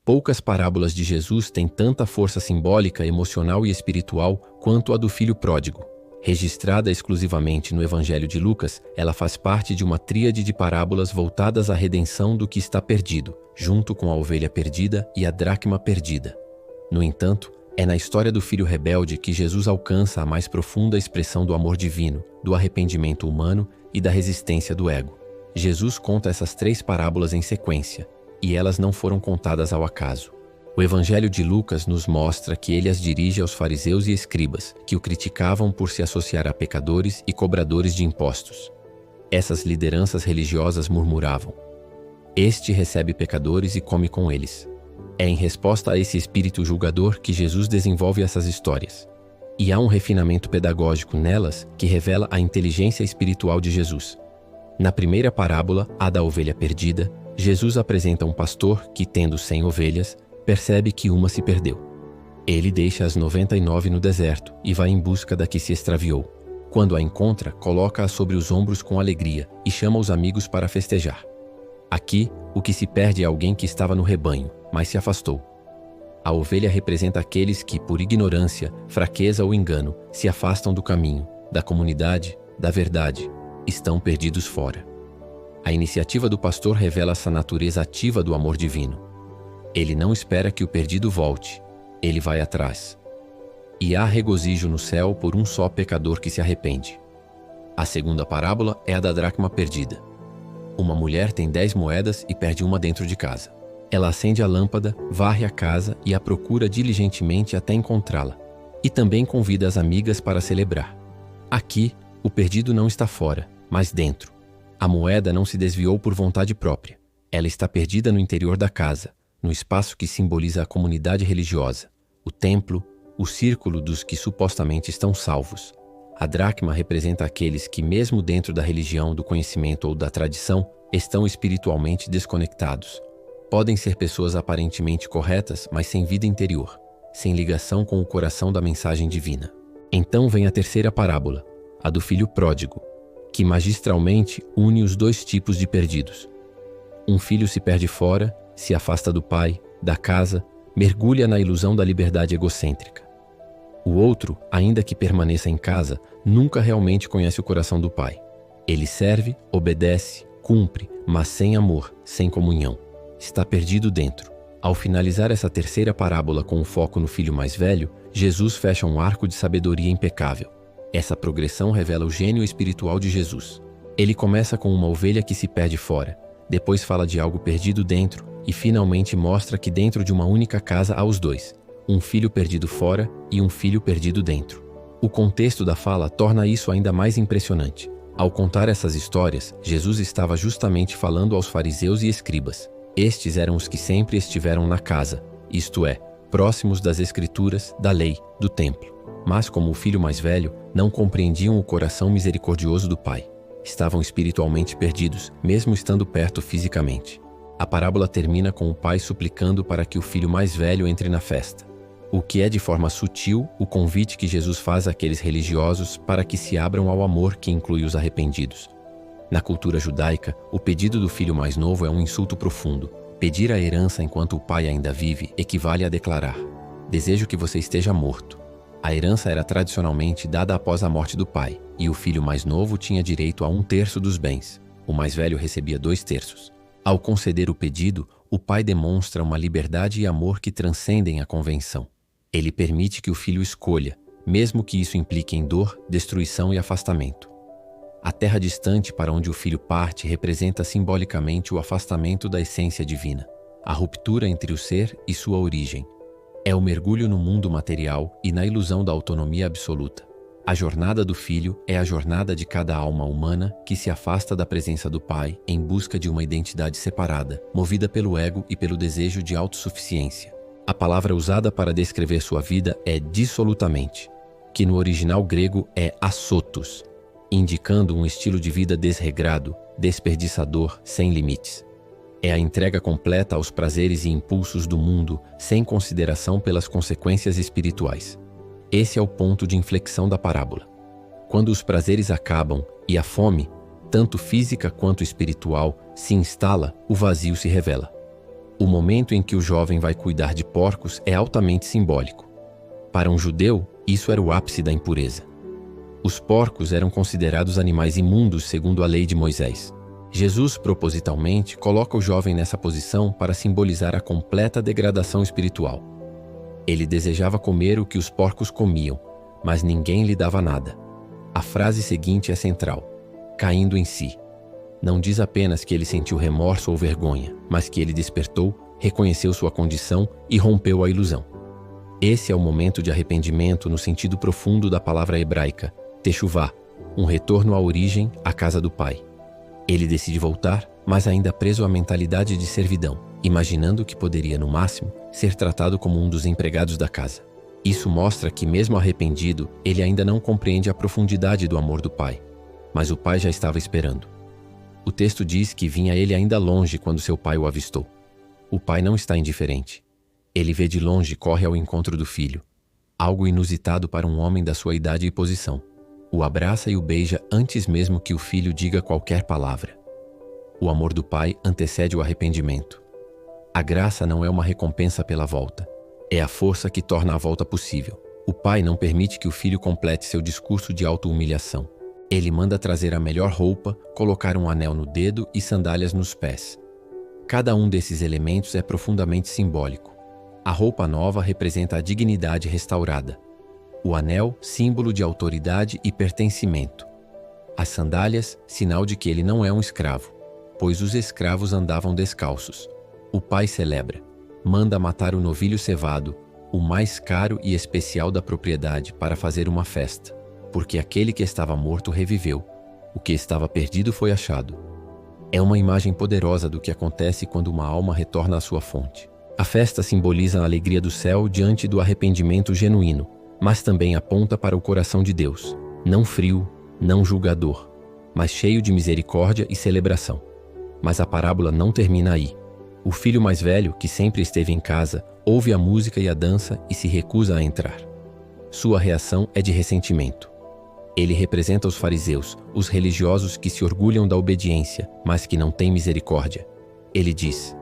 Poucas parábolas de Jesus têm tanta força simbólica, emocional e espiritual quanto a do filho pródigo. Registrada exclusivamente no Evangelho de Lucas, ela faz parte de uma tríade de parábolas voltadas à redenção do que está perdido, junto com a ovelha perdida e a dracma perdida. No entanto, é na história do filho rebelde que Jesus alcança a mais profunda expressão do amor divino, do arrependimento humano e da resistência do ego. Jesus conta essas 3 parábolas em sequência, e elas não foram contadas ao acaso. O Evangelho de Lucas nos mostra que ele as dirige aos fariseus e escribas, que o criticavam por se associar a pecadores e cobradores de impostos. Essas lideranças religiosas murmuravam: "Este recebe pecadores e come com eles." É em resposta a esse espírito julgador que Jesus desenvolve essas histórias. E há um refinamento pedagógico nelas que revela a inteligência espiritual de Jesus. Na primeira parábola, a da ovelha perdida, Jesus apresenta um pastor que, tendo 100 ovelhas, percebe que uma se perdeu. Ele deixa as 99 no deserto e vai em busca da que se extraviou. Quando a encontra, coloca-a sobre os ombros com alegria e chama os amigos para festejar. Aqui, o que se perde é alguém que estava no rebanho, mas se afastou. A ovelha representa aqueles que, por ignorância, fraqueza ou engano, se afastam do caminho, da comunidade, da verdade, estão perdidos fora. A iniciativa do pastor revela essa natureza ativa do amor divino. Ele não espera que o perdido volte, ele vai atrás. E há regozijo no céu por um só pecador que se arrepende. A segunda parábola é a da dracma perdida. Uma mulher tem 10 moedas e perde uma dentro de casa. Ela acende a lâmpada, varre a casa e a procura diligentemente até encontrá-la. E também convida as amigas para celebrar. Aqui, o perdido não está fora, mas dentro. A moeda não se desviou por vontade própria. Ela está perdida no interior da casa, no espaço que simboliza a comunidade religiosa, o templo, o círculo dos que supostamente estão salvos. A dracma representa aqueles que, mesmo dentro da religião, do conhecimento ou da tradição, estão espiritualmente desconectados. Podem ser pessoas aparentemente corretas, mas sem vida interior, sem ligação com o coração da mensagem divina. Então vem a terceira parábola, a do filho pródigo, que magistralmente une os 2 tipos de perdidos. Um filho se perde fora, se afasta do pai, da casa, mergulha na ilusão da liberdade egocêntrica. O outro, ainda que permaneça em casa, nunca realmente conhece o coração do pai. Ele serve, obedece, cumpre, mas sem amor, sem comunhão. Está perdido dentro. Ao finalizar essa terceira parábola com o foco no filho mais velho, Jesus fecha um arco de sabedoria impecável. Essa progressão revela o gênio espiritual de Jesus. Ele começa com uma ovelha que se perde fora, depois fala de algo perdido dentro e finalmente mostra que dentro de uma única casa há os 2, um filho perdido fora e um filho perdido dentro. O contexto da fala torna isso ainda mais impressionante. Ao contar essas histórias, Jesus estava justamente falando aos fariseus e escribas. Estes eram os que sempre estiveram na casa, isto é, próximos das escrituras, da lei, do templo. Mas, como o filho mais velho, não compreendiam o coração misericordioso do pai. Estavam espiritualmente perdidos, mesmo estando perto fisicamente. A parábola termina com o pai suplicando para que o filho mais velho entre na festa. O que é de forma sutil o convite que Jesus faz àqueles religiosos para que se abram ao amor que inclui os arrependidos. Na cultura judaica, o pedido do filho mais novo é um insulto profundo. Pedir a herança enquanto o pai ainda vive equivale a declarar: "Desejo que você esteja morto." A herança era tradicionalmente dada após a morte do pai, e o filho mais novo tinha direito a 1/3 dos bens. O mais velho recebia 2/3. Ao conceder o pedido, o pai demonstra uma liberdade e amor que transcendem a convenção. Ele permite que o filho escolha, mesmo que isso implique em dor, destruição e afastamento. A terra distante para onde o filho parte representa simbolicamente o afastamento da essência divina, a ruptura entre o ser e sua origem. É o mergulho no mundo material e na ilusão da autonomia absoluta. A jornada do filho é a jornada de cada alma humana que se afasta da presença do pai em busca de uma identidade separada, movida pelo ego e pelo desejo de autossuficiência. A palavra usada para descrever sua vida é dissolutamente, que no original grego é assotos, indicando um estilo de vida desregrado, desperdiçador, sem limites. É a entrega completa aos prazeres e impulsos do mundo, sem consideração pelas consequências espirituais. Esse é o ponto de inflexão da parábola. Quando os prazeres acabam e a fome, tanto física quanto espiritual, se instala, o vazio se revela. O momento em que o jovem vai cuidar de porcos é altamente simbólico. Para um judeu, isso era o ápice da impureza. Os porcos eram considerados animais imundos segundo a lei de Moisés. Jesus, propositalmente, coloca o jovem nessa posição para simbolizar a completa degradação espiritual. Ele desejava comer o que os porcos comiam, mas ninguém lhe dava nada. A frase seguinte é central: caindo em si. Não diz apenas que ele sentiu remorso ou vergonha, mas que ele despertou, reconheceu sua condição e rompeu a ilusão. Esse é o momento de arrependimento no sentido profundo da palavra hebraica, techuvá, um retorno à origem, à casa do pai. Ele decide voltar, mas ainda preso à mentalidade de servidão, imaginando que poderia, no máximo, ser tratado como um dos empregados da casa. Isso mostra que, mesmo arrependido, ele ainda não compreende a profundidade do amor do pai. Mas o pai já estava esperando. O texto diz que vinha ele ainda longe quando seu pai o avistou. O pai não está indiferente. Ele vê de longe e corre ao encontro do filho. Algo inusitado para um homem da sua idade e posição. O abraça e o beija antes mesmo que o filho diga qualquer palavra. O amor do pai antecede o arrependimento. A graça não é uma recompensa pela volta. É a força que torna a volta possível. O pai não permite que o filho complete seu discurso de auto-humilhação. Ele manda trazer a melhor roupa, colocar um anel no dedo e sandálias nos pés. Cada um desses elementos é profundamente simbólico. A roupa nova representa a dignidade restaurada. O anel, símbolo de autoridade e pertencimento. As sandálias, sinal de que ele não é um escravo, pois os escravos andavam descalços. O pai celebra. Manda matar o novilho cevado, o mais caro e especial da propriedade, para fazer uma festa, porque aquele que estava morto reviveu, o que estava perdido foi achado. É uma imagem poderosa do que acontece quando uma alma retorna à sua fonte. A festa simboliza a alegria do céu diante do arrependimento genuíno, mas também aponta para o coração de Deus, não frio, não julgador, mas cheio de misericórdia e celebração. Mas a parábola não termina aí. O filho mais velho, que sempre esteve em casa, ouve a música e a dança e se recusa a entrar. Sua reação é de ressentimento. Ele representa os fariseus, os religiosos que se orgulham da obediência, mas que não têm misericórdia. Ele diz: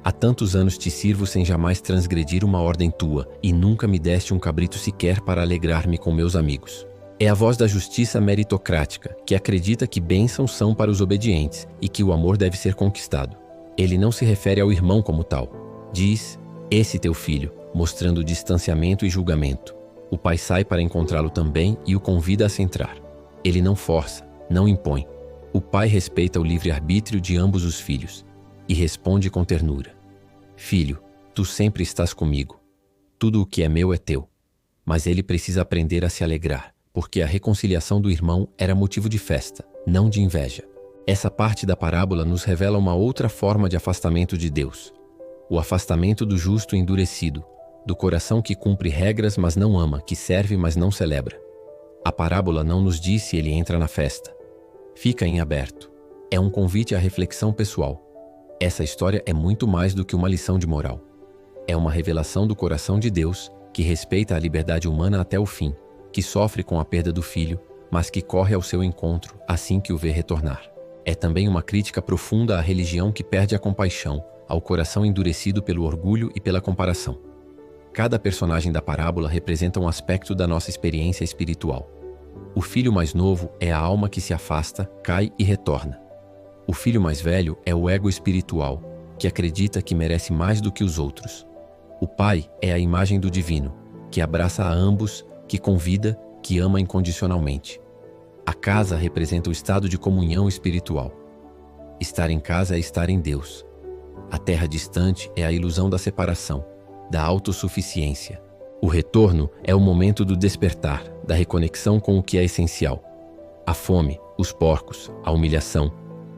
há tantos anos te sirvo sem jamais transgredir uma ordem tua, e nunca me deste um cabrito sequer para alegrar-me com meus amigos. É a voz da justiça meritocrática, que acredita que bênçãos são para os obedientes e que o amor deve ser conquistado. Ele não se refere ao irmão como tal. Diz: esse teu filho, mostrando distanciamento e julgamento. O pai sai para encontrá-lo também e o convida a se entrar. Ele não força, não impõe. O pai respeita o livre-arbítrio de ambos os filhos e responde com ternura: filho, tu sempre estás comigo. Tudo o que é meu é teu. Mas ele precisa aprender a se alegrar, porque a reconciliação do irmão era motivo de festa, não de inveja. Essa parte da parábola nos revela uma outra forma de afastamento de Deus. O afastamento do justo endurecido, do coração que cumpre regras mas não ama, que serve mas não celebra. A parábola não nos diz se ele entra na festa. Fica em aberto. É um convite à reflexão pessoal. Essa história é muito mais do que uma lição de moral. É uma revelação do coração de Deus, que respeita a liberdade humana até o fim, que sofre com a perda do filho, mas que corre ao seu encontro assim que o vê retornar. É também uma crítica profunda à religião que perde a compaixão, ao coração endurecido pelo orgulho e pela comparação. Cada personagem da parábola representa um aspecto da nossa experiência espiritual. O filho mais novo é a alma que se afasta, cai e retorna. O filho mais velho é o ego espiritual, que acredita que merece mais do que os outros. O pai é a imagem do divino, que abraça a ambos, que convida, que ama incondicionalmente. A casa representa o estado de comunhão espiritual. Estar em casa é estar em Deus. A terra distante é a ilusão da separação, da autossuficiência. O retorno é o momento do despertar, da reconexão com o que é essencial. A fome, os porcos, a humilhação,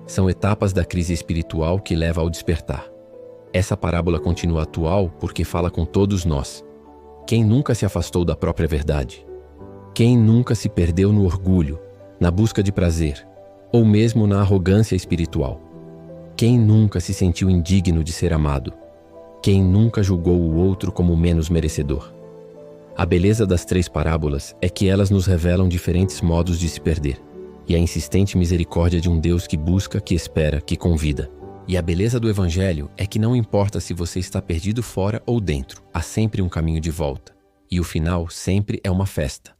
são etapas da crise espiritual que leva ao despertar. Essa parábola continua atual porque fala com todos nós. Quem nunca se afastou da própria verdade? Quem nunca se perdeu no orgulho, na busca de prazer, ou mesmo na arrogância espiritual? Quem nunca se sentiu indigno de ser amado? Quem nunca julgou o outro como menos merecedor? A beleza das três parábolas é que elas nos revelam diferentes modos de se perder, e a insistente misericórdia de um Deus que busca, que espera, que convida. E a beleza do Evangelho é que não importa se você está perdido fora ou dentro, há sempre um caminho de volta. E o final sempre é uma festa.